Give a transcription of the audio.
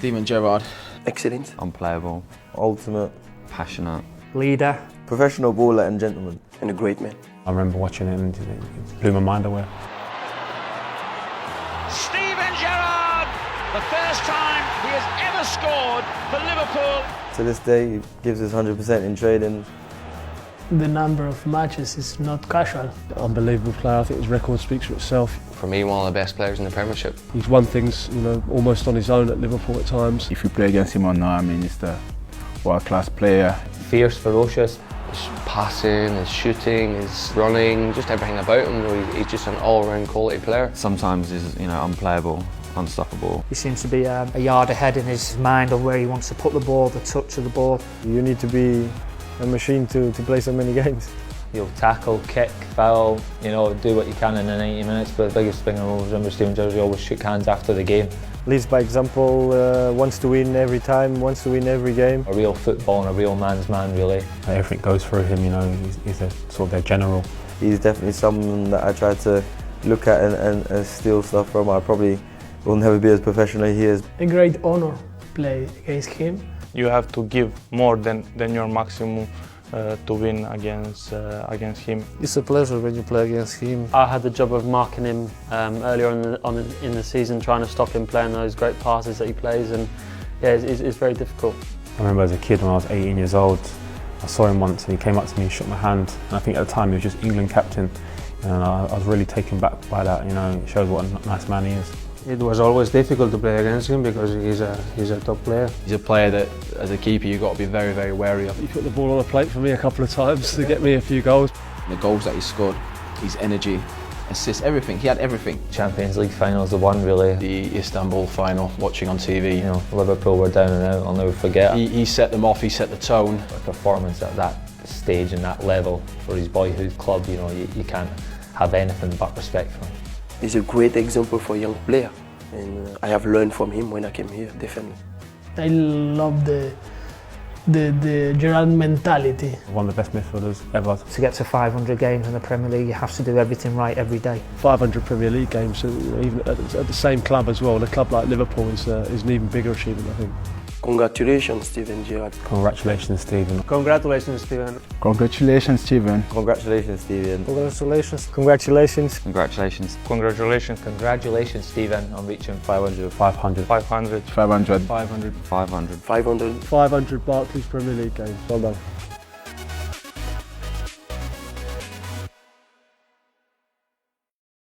Steven Gerrard. Excellent. Unplayable. Ultimate. Passionate. Leader. Professional baller and gentleman. And a great man. I remember watching it and it blew my mind away. Steven Gerrard, the first time he has ever scored for Liverpool. To this day, he gives us 100% in training. The number of matches is not casual. Unbelievable player. I think his record speaks for itself. For me, one of the best players in the Premiership. He's won things, almost on his own at Liverpool at times. If you play against him or not, I mean, he's the world-class player. Fierce, ferocious. His passing, his shooting, his running, just everything about him. He's just an all-round quality player. Sometimes he's, unplayable, unstoppable. He seems to be a yard ahead in his mind of where he wants to put the ball, the touch of the ball. You need to be a machine to play so many games. You'll tackle, kick, foul, do what you can in the 90 minutes. But the biggest thing I always remember Steven Gerrard always shook hands after the game. Leads by example, wants to win every time, wants to win every game. A real football and a real man's man, really. Everything goes through him, he's a sort of their general. He's definitely someone that I try to look at and steal stuff from. I probably will never be as professional as he is. A great honour to play against him. You have to give more than your maximum to win against him. It's a pleasure when you play against him. I had the job of marking him earlier in the season, trying to stop him playing those great passes that he plays, and yeah, it's very difficult. I remember as a kid when I was 18 years old, I saw him once and he came up to me and shook my hand, and I think at the time he was just England captain, and I was really taken back by that. It shows what a nice man he is. It was always difficult to play against him because he's a top player. He's a player that, as a keeper, you've got to be very, very wary of. He put the ball on the plate for me a couple of times to get me a few goals. The goals that he scored, his energy, assists, everything. He had everything. Champions League final's the one, really. The Istanbul final, watching on TV. Liverpool were down and out, I'll never forget. He set them off, he set the tone. A performance at that stage and that level for his boyhood club, you can't have anything but respect for him. He's a great example for a young player, and I have learned from him when I came here, definitely. I love the Gerrard mentality. One of the best midfielders ever. To get to 500 games in the Premier League, you have to do everything right every day. 500 Premier League games, so even at the same club as well. And a club like Liverpool is an even bigger achievement, I think. Congratulations, Steven Gerrard. Congratulations, Steven. Congratulations, Steven. Congratulations, Steven. Congratulations, Steven. Congratulations. Congratulations. Congratulations. Congratulations. Congratulations, Steven, on reaching 500. 500. 500. 500. 500. 500. 500 Barclays Premier League games. Well done.